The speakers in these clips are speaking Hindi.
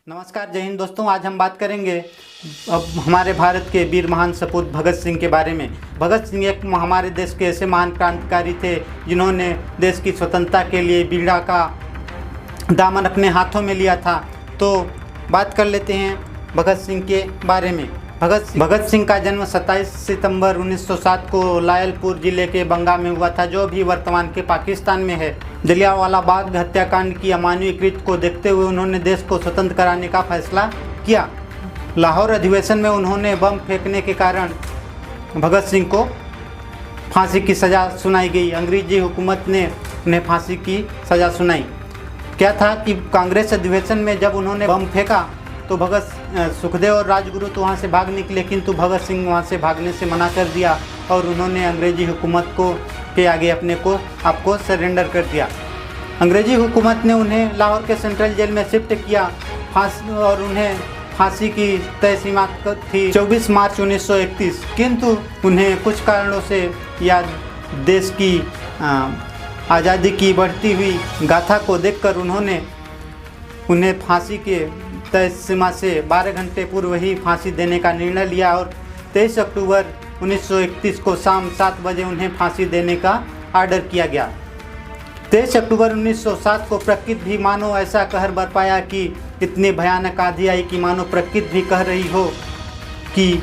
नमस्कार, जय हिंद दोस्तों। आज हम बात करेंगे अब हमारे भारत के वीर महान सपूत भगत सिंह के बारे में। भगत सिंह एक हमारे देश के ऐसे महान क्रांतिकारी थे जिन्होंने देश की स्वतंत्रता के लिए बीड़ा का दामन अपने हाथों में लिया था। तो बात कर लेते हैं भगत सिंह के बारे में। भगत सिंह का जन्म 27 सितंबर 1907 को लायलपुर जिले के बंगा में हुआ था, जो भी वर्तमान के पाकिस्तान में है। जलियांवाला बाग हत्याकांड की अमानवीय कृत्य को देखते हुए उन्होंने देश को स्वतंत्र कराने का फैसला किया। लाहौर अधिवेशन में उन्होंने बम फेंकने के कारण भगत सिंह को फांसी की सज़ा सुनाई गई। अंग्रेजी हुकूमत ने उन्हें फांसी की सज़ा सुनाई। क्या था कि कांग्रेस अधिवेशन में जब उन्होंने बम फेंका तो सुखदेव और राजगुरु तो वहाँ से भाग निकले, किंतु भगत सिंह वहाँ से भागने से मना कर दिया और उन्होंने अंग्रेजी हुकूमत के आगे आपको सरेंडर कर दिया। अंग्रेजी हुकूमत ने उन्हें लाहौर के सेंट्रल जेल में शिफ्ट किया और उन्हें फांसी की तय सीमा थी 24 मार्च 1931, किंतु उन्हें कुछ कारणों से या देश की आज़ादी की बढ़ती हुई गाथा को देखकर उन्हें फांसी के तय सीमा से 12 घंटे पूर्व ही फांसी देने का निर्णय लिया और 23 अक्टूबर 1931 को शाम 7 बजे उन्हें फांसी देने का आर्डर किया गया। 23 अक्टूबर 1907 को प्रकृति भी मानो ऐसा कहर बरपाया कि इतनी भयानक आंधी आई कि मानो प्रकृति भी कह रही हो कि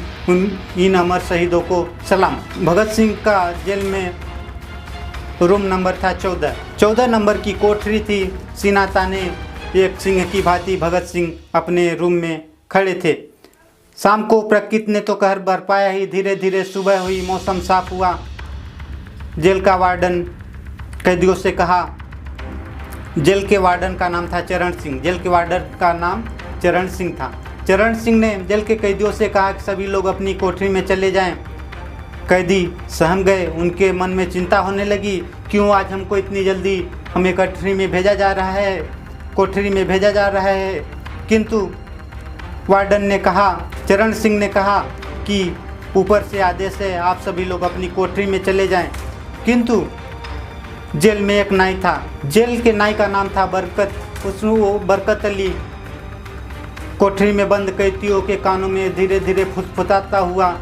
इन अमर शहीदों को सलाम। भगत सिंह का जेल में रूम नंबर था 14 नंबर की कोठरी थी। सीना ताने एक सिंह की भांति भगत सिंह अपने रूम में खड़े थे। शाम को प्रकृति ने तो कहर बरपाया ही, धीरे धीरे सुबह हुई, मौसम साफ हुआ। जेल का वार्डन कैदियों से कहा, जेल के वार्डन का नाम था चरण सिंह। जेल के वार्डन का नाम चरण सिंह था। चरण सिंह ने जेल के कैदियों से कहा कि सभी लोग अपनी कोठरी में चले जाएं। कैदी सहम गए। उनके मन में चिंता होने लगी, क्यों आज हमको इतनी जल्दी हमें कोठरी में भेजा जा रहा है। किंतु वार्डन ने कहा, चरण सिंह ने कहा कि ऊपर से आदेश है, आप सभी लोग अपनी कोठरी में चले जाएं। किंतु जेल में एक नाई था। जेल के नाई का नाम था बरकत। वो बरकत अली कोठरी में बंद कैदियों के कानों में धीरे धीरे फुसफुसाता हुआ,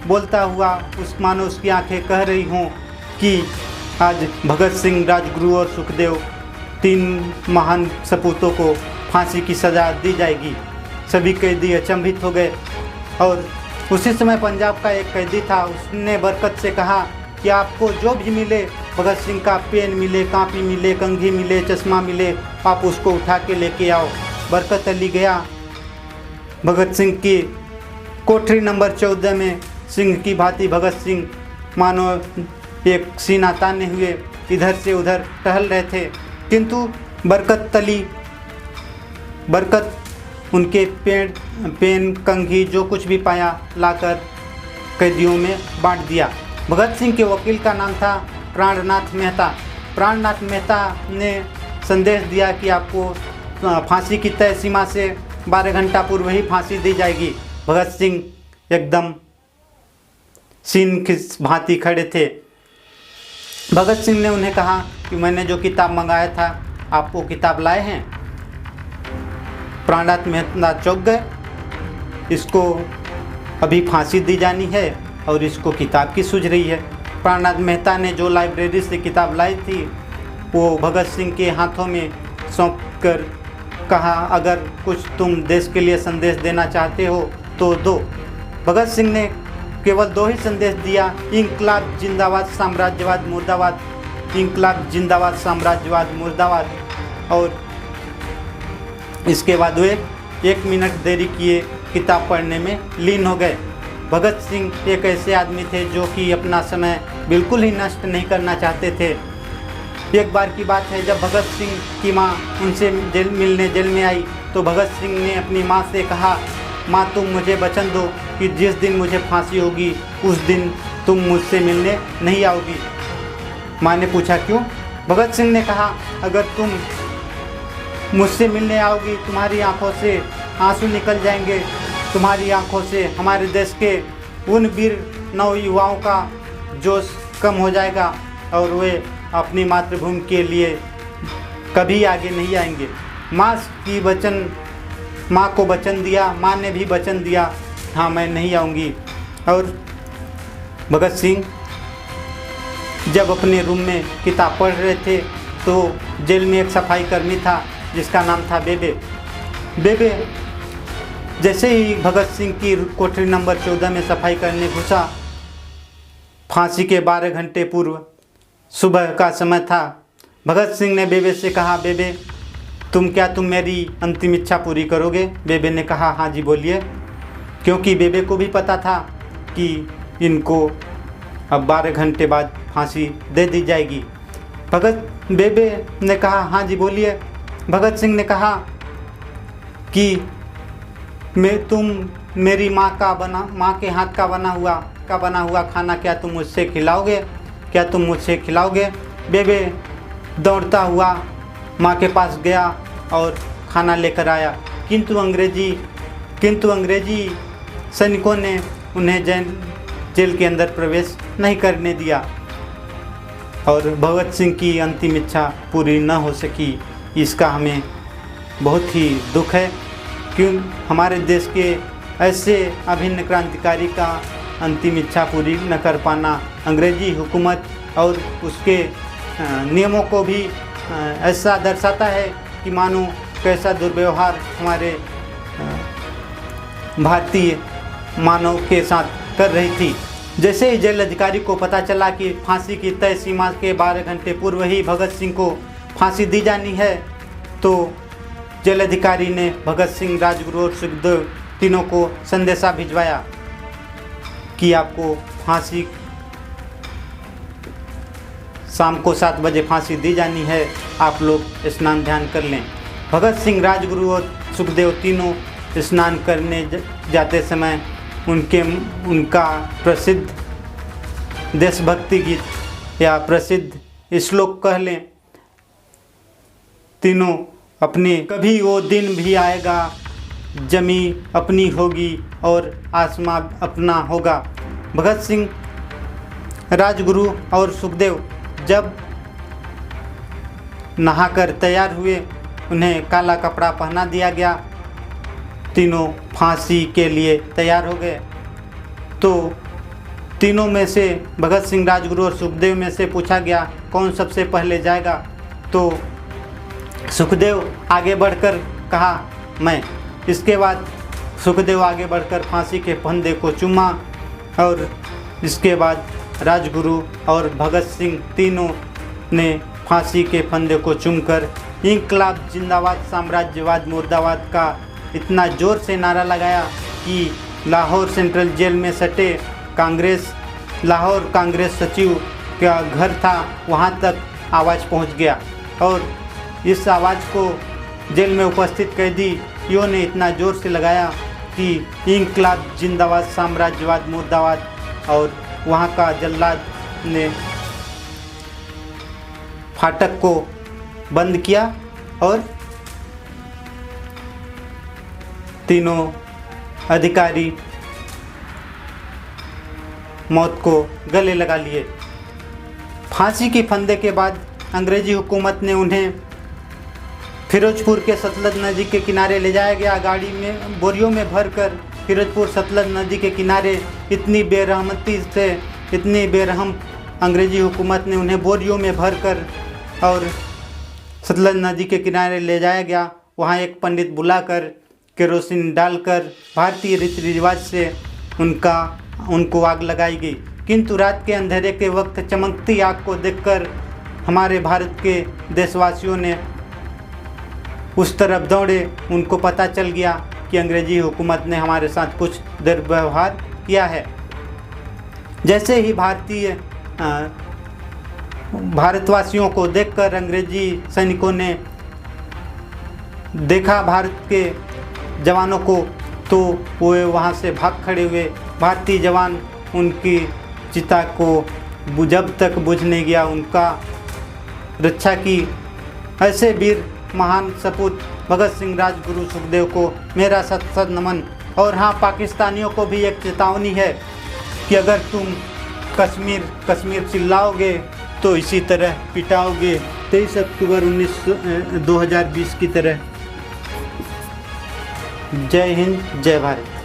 बोलता हुआ, मानो उसकी आंखें कह रही हों कि आज भगत सिंह, राजगुरु और सुखदेव 3 महान सपूतों को फांसी की सज़ा दी जाएगी। सभी कैदी अचंभित हो गए और उसी समय पंजाब का एक कैदी था। उसने बरकत से कहा कि आपको जो भी मिले, भगत सिंह का पेन मिले, कापी मिले, कंघी मिले, चश्मा मिले, आप उसको उठा के लेके आओ। बरकत अली गया भगत सिंह की कोठरी नंबर 14 में। सिंह की भांति भगत सिंह मानो एक सीना ताने हुए इधर से उधर टहल रहे थे, किंतु बरकत उनके पेन कंघी जो कुछ भी पाया लाकर कैदियों में बांट दिया। भगत सिंह के वकील का नाम था प्राणनाथ मेहता। प्राणनाथ मेहता ने संदेश दिया कि आपको फांसी की तय सीमा से 12 घंटा पूर्व ही फांसी दी जाएगी। भगत सिंह एकदम सीन की भांति खड़े थे। भगत सिंह ने उन्हें कहा कि मैंने जो किताब मंगाया था, आप वो किताब लाए हैं? प्राणनाथ मेहता चौंक गए। इसको अभी फांसी दी जानी है और इसको किताब की सूझ रही है। प्राणनाथ मेहता ने जो लाइब्रेरी से किताब लाई थी वो भगत सिंह के हाथों में सौंप कर कहा, अगर कुछ तुम देश के लिए संदेश देना चाहते हो तो दो। भगत सिंह ने केवल 2 ही संदेश दिया, इंकलाब जिंदाबाद, साम्राज्यवाद मुर्दाबाद। इंकलाब जिंदाबाद, साम्राज्यवाद मुर्दाबाद। और इसके बाद वे 1 मिनट देरी किए, किताब पढ़ने में लीन हो गए। भगत सिंह एक ऐसे आदमी थे जो कि अपना समय बिल्कुल ही नष्ट नहीं करना चाहते थे। एक बार की बात है, जब भगत सिंह की माँ उनसे जेल में आई तो भगत सिंह ने अपनी माँ से कहा, माँ तुम मुझे वचन दो कि जिस दिन मुझे फांसी होगी उस दिन तुम मुझसे मिलने नहीं आओगी। माँ ने पूछा क्यों? भगत सिंह ने कहा, अगर तुम मुझसे मिलने आओगी तुम्हारी आंखों से आंसू निकल जाएंगे, तुम्हारी आंखों से हमारे देश के उन वीर नवयुवाओं का जोश कम हो जाएगा और वे अपनी मातृभूमि के लिए कभी आगे नहीं आएंगे। माँ की वचन माँ को वचन दिया, माँ ने भी वचन दिया, हाँ मैं नहीं आऊँगी। और भगत सिंह जब अपने रूम में किताब पढ़ रहे थे तो जेल में एक सफाई कर्मी था जिसका नाम था बेबे। बेबे जैसे ही भगत सिंह की कोठरी नंबर 14 में सफाई करने घुसा, फांसी के 12 घंटे पूर्व सुबह का समय था। भगत सिंह ने बेबे से कहा, बेबे तुम मेरी अंतिम इच्छा पूरी करोगे? बेबे ने कहा, हाँ जी बोलिए। क्योंकि बेबे को भी पता था कि इनको अब 12 घंटे बाद फांसी दे दी जाएगी। बेबे ने कहा, हाँ जी बोलिए। भगत सिंह ने कहा कि तुम मेरी माँ के हाथ का बना हुआ खाना क्या तुम मुझसे खिलाओगे? बेबे दौड़ता हुआ माँ के पास गया और खाना लेकर आया, किंतु अंग्रेजी सैनिकों ने उन्हें जेल के अंदर प्रवेश नहीं करने दिया और भगत सिंह की अंतिम इच्छा पूरी न हो सकी। इसका हमें बहुत ही दुख है। क्यों हमारे देश के ऐसे अभिन्न क्रांतिकारी का अंतिम इच्छा पूरी न कर पाना अंग्रेजी हुकूमत और उसके नियमों को भी ऐसा दर्शाता है कि मानो कैसा दुर्व्यवहार हमारे भारतीय मानव के साथ कर रही थी। जैसे ही जेल अधिकारी को पता चला कि फांसी की तय सीमा के 12 घंटे पूर्व ही भगत सिंह को फांसी दी जानी है, तो जेल अधिकारी ने भगत सिंह, राजगुरु और सुखदेव तीनों को संदेशा भिजवाया कि आपको फांसी शाम को 7 बजे फांसी दी जानी है, आप लोग स्नान ध्यान कर लें। भगत सिंह, राजगुरु और सुखदेव तीनों स्नान करने जाते समय उनका प्रसिद्ध देशभक्ति गीत या प्रसिद्ध श्लोक कह लें, तीनों अपने कभी वो दिन भी आएगा, जमी अपनी होगी और आसमां अपना होगा। भगत सिंह, राजगुरु और सुखदेव जब नहाकर तैयार हुए, उन्हें काला कपड़ा पहना दिया गया, तीनों फांसी के लिए तैयार हो गए। तो तीनों में से भगत सिंह, राजगुरु और सुखदेव में से पूछा गया कौन सबसे पहले जाएगा, तो सुखदेव आगे बढ़कर कहा मैं। इसके बाद सुखदेव आगे बढ़कर फांसी के फंदे को चूमा और इसके बाद राजगुरु और भगत सिंह तीनों ने फांसी के फंदे को चूमकर इंकलाब जिंदाबाद, साम्राज्यवाद मुर्दाबाद का इतना जोर से नारा लगाया कि लाहौर सेंट्रल जेल में सटे लाहौर कांग्रेस सचिव का घर था, वहां तक आवाज़ पहुंच गया। और इस आवाज़ को जेल में उपस्थित कैदियों ने इतना जोर से लगाया कि इंकलाब जिंदाबाद, साम्राज्यवाद मुर्दाबाद, और वहां का जल्लाद ने फाटक को बंद किया और तीनों अधिकारी मौत को गले लगा लिए। फांसी के फंदे के बाद अंग्रेजी हुकूमत ने उन्हें फिरोजपुर के सतलज नदी के किनारे ले जाया गया। गाड़ी में बोरियों में भरकर फिरोजपुर सतलज नदी के किनारे इतनी बेरहम अंग्रेजी हुकूमत ने उन्हें बोरियों में भरकर और सतलज नदी के किनारे ले जाया गया। वहाँ एक पंडित बुलाकर केरोसिन डालकर भारतीय रीति रिवाज से उनको आग लगाई गई। किंतु रात के अंधेरे के वक्त चमकती आग को देखकर हमारे भारत के देशवासियों ने उस तरफ दौड़े। उनको पता चल गया कि अंग्रेजी हुकूमत ने हमारे साथ कुछ दुर्व्यवहार किया है। जैसे ही भारतवासियों को देखकर अंग्रेजी सैनिकों ने देखा भारत के जवानों को, तो वो वहाँ से भाग खड़े हुए। भारतीय जवान उनकी चिता को जब तक बुझ नहीं गया उनका रक्षा की। ऐसे वीर महान सपूत भगत सिंह, राजगुरु, सुखदेव को मेरा सत सत नमन। और हाँ, पाकिस्तानियों को भी एक चेतावनी है कि अगर तुम कश्मीर चिल्लाओगे तो इसी तरह पिटाओगे। 23 अक्टूबर 2020 की तरह जय हिंद, जय भारत।